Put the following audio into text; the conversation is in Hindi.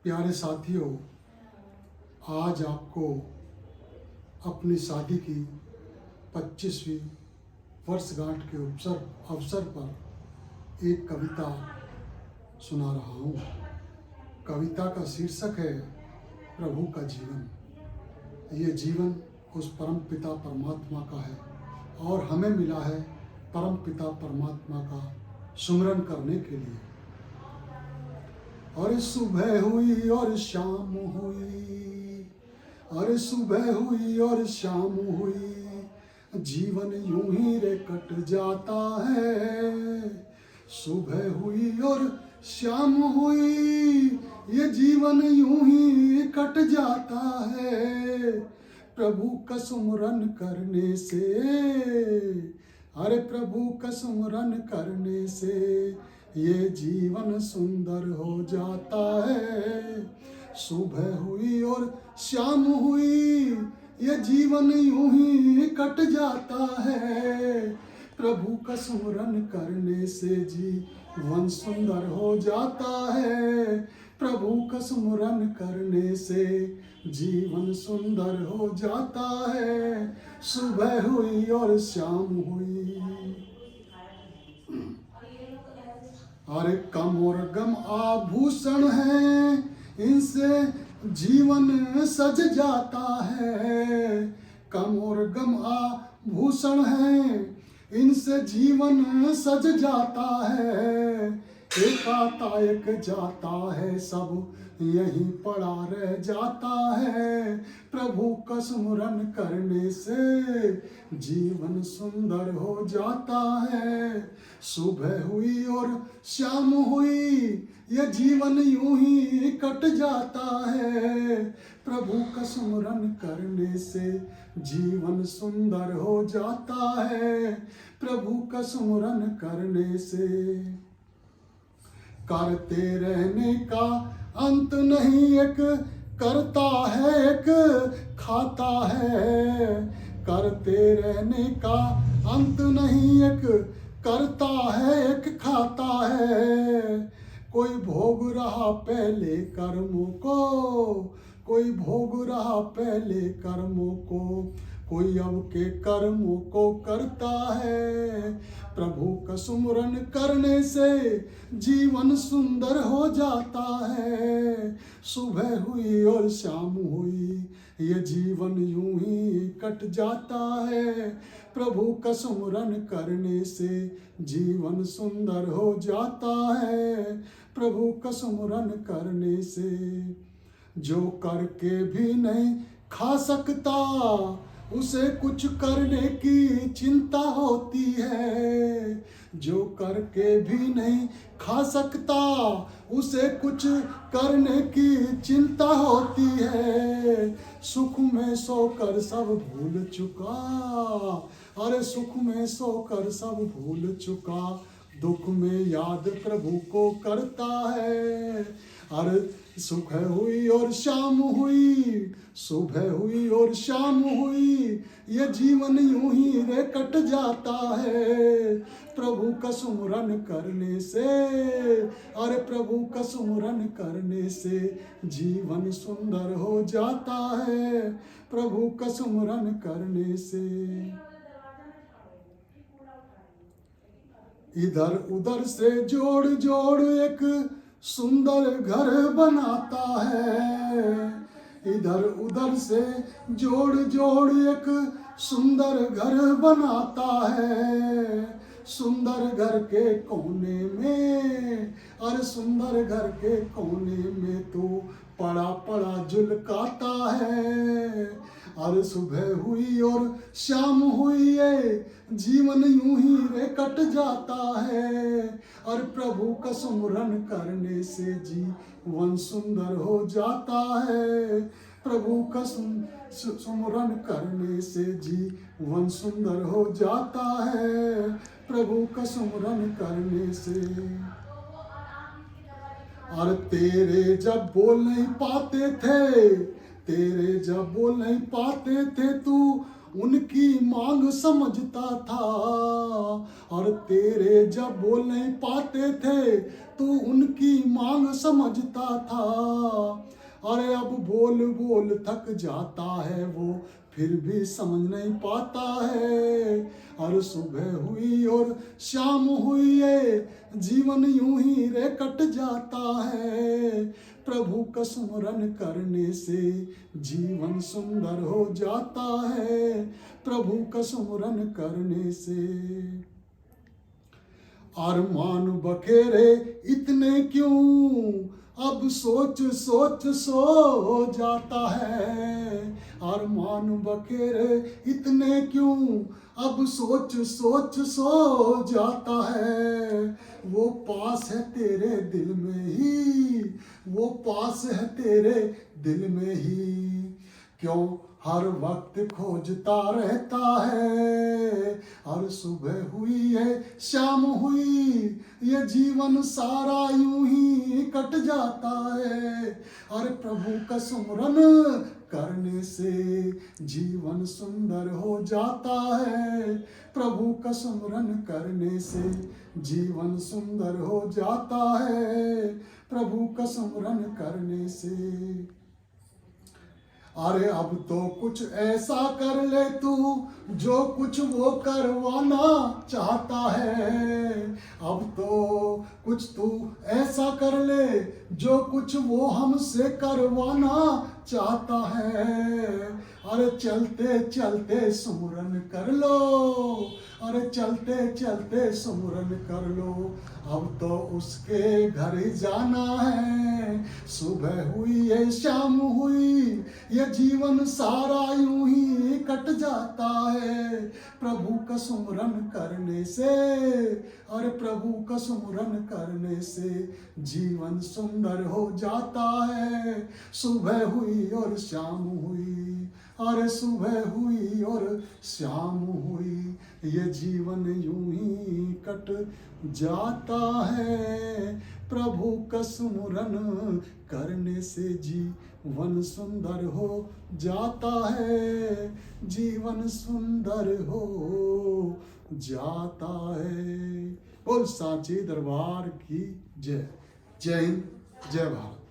प्यारे साथियों, आज आपको अपनी शादी की 25वीं वर्षगांठ के अवसर पर एक कविता सुना रहा हूँ। कविता का शीर्षक है प्रभु का जीवन। ये जीवन उस परम पिता परमात्मा का है और हमें मिला है परम पिता परमात्मा का सुमिरन करने के लिए। और सुबह हुई और शाम हुई, और सुबह हुई और शाम हुई, जीवन यूं ही रे कट जाता है। सुबह हुई और शाम हुई, ये जीवन यूं ही कट जाता है। प्रभु का सुमिरन करने से, अरे प्रभु का सुमिरन करने से ये जीवन सुंदर हो जाता है। सुबह हुई और शाम हुई, ये जीवन यूं ही कट जाता है। प्रभु का सुमिरन करने से जीवन सुंदर हो जाता है। प्रभु का सुमिरन करने से जीवन सुंदर हो जाता है। सुबह हुई और शाम हुई। अरे कम और गम आभूषण है, इनसे जीवन सज जाता है। कम और गम आभूषण है, इनसे जीवन सज जाता है। एक आता एक जाता है, सब यहीं पड़ा रह जाता है। प्रभु का सुमिरन करने से जीवन सुंदर हो जाता है। सुबह हुई और शाम हुई, ये जीवन यूं ही कट जाता है। प्रभु का सुमिरन करने से जीवन सुंदर हो जाता है। प्रभु का सुमिरन करने से करते रहने का अंत नहीं, एक करता है एक खाता है। करते रहने का अंत नहीं, एक करता है एक खाता है। कोई भोग रहा पहले कर्मों को, कोई भोग रहा पहले कर्मों को, कोई अब के कर्मों को करता है। प्रभु का सुमिरन करने से जीवन सुंदर हो जाता है। सुबह हुई और शाम हुई, ये जीवन यूं ही कट जाता है। प्रभु का सुमिरन करने से जीवन सुंदर हो जाता है। प्रभु का सुमिरन करने से जो करके भी नहीं खा सकता, उसे कुछ करने की चिंता होती है। जो करके भी नहीं खा सकता, उसे कुछ करने की चिंता होती है। सुख में सोकर सब भूल चुका, अरे सुख में सोकर सब भूल चुका, दुख में याद प्रभु को करता है। अरे सुबह हुई और शाम हुई, सुबह हुई और शाम हुई, ये जीवन यूं ही रे कट जाता है। प्रभु का सुमिरन करने से, अरे प्रभु का सुमिरन करने से जीवन सुंदर हो जाता है। प्रभु का सुमिरन करने से इधर उधर से जोड़ जोड़ एक सुंदर घर बनाता है। इधर उधर से जोड़ जोड़ एक सुंदर घर बनाता है। सुंदर घर के कोने में, अरे सुंदर घर के कोने में तो पड़ा पड़ा झुलकाता है। और सुबह हुई और शाम हुई, ये जीवन यूं ही रे कट जाता है। और प्रभु का सुमिरन करने से जीवन सुंदर हो जाता है। प्रभु का सुमिरन करने से जीवन सुंदर हो जाता है। प्रभु का सुमिरन करने से। और तेरे जब बोल नहीं पाते थे, तेरे जब बोल नहीं पाते थे, तू उनकी मांग समझता था, और तेरे जब बोल नहीं पाते थे तू उनकी मांग समझता था। अरे अब बोल बोल थक जाता है वो, फिर भी समझ नहीं पाता है। और सुबह हुई और शाम हुई है, जीवन यूं ही रे कट जाता है। प्रभु का सुमरन करने से जीवन सुंदर हो जाता है, प्रभु का सुमरन करने से। अरमान बखेरे इतने क्यों, अब सोच सोच सो जाता है। अरमान बखेरे इतने क्यों, अब सोच सोच सो जाता है। वो पास है तेरे दिल में ही, वो पास है तेरे दिल में ही, क्यों हर वक्त खोजता रहता है। और सुबह हुई है शाम हुई, ये जीवन सारा यूं ही कट जाता है। और प्रभु का सुमरन करने से जीवन सुंदर हो जाता है, प्रभु का सुमरन करने से जीवन सुंदर हो जाता है, प्रभु का सुमरन करने से। अरे अब तो कुछ ऐसा कर ले तू, जो कुछ वो करवाना चाहता है। अब तो कुछ तू ऐसा कर ले, जो कुछ वो हमसे करवाना चाहता है। अरे चलते चलते सुमरन कर लो, अरे चलते चलते सुमरन कर लो। अब तो उसके घर ही जाना है, सुबह हुई है शाम हुई, ये जीवन सारा यूं ही कट जाता है। प्रभु का सुमरन करने से, अरे प्रभु का सुमरन करने से जीवन सुंदर हो जाता है। सुबह हुई और शाम हुई, अरे सुबह हुई और शाम हुई, ये जीवन यूं ही कट जाता है। प्रभु का सुमरन करने से जीवन सुंदर हो जाता है, जीवन सुंदर हो जाता है। बोल साचे दरबार की जय। जय हिंद, जय भारत।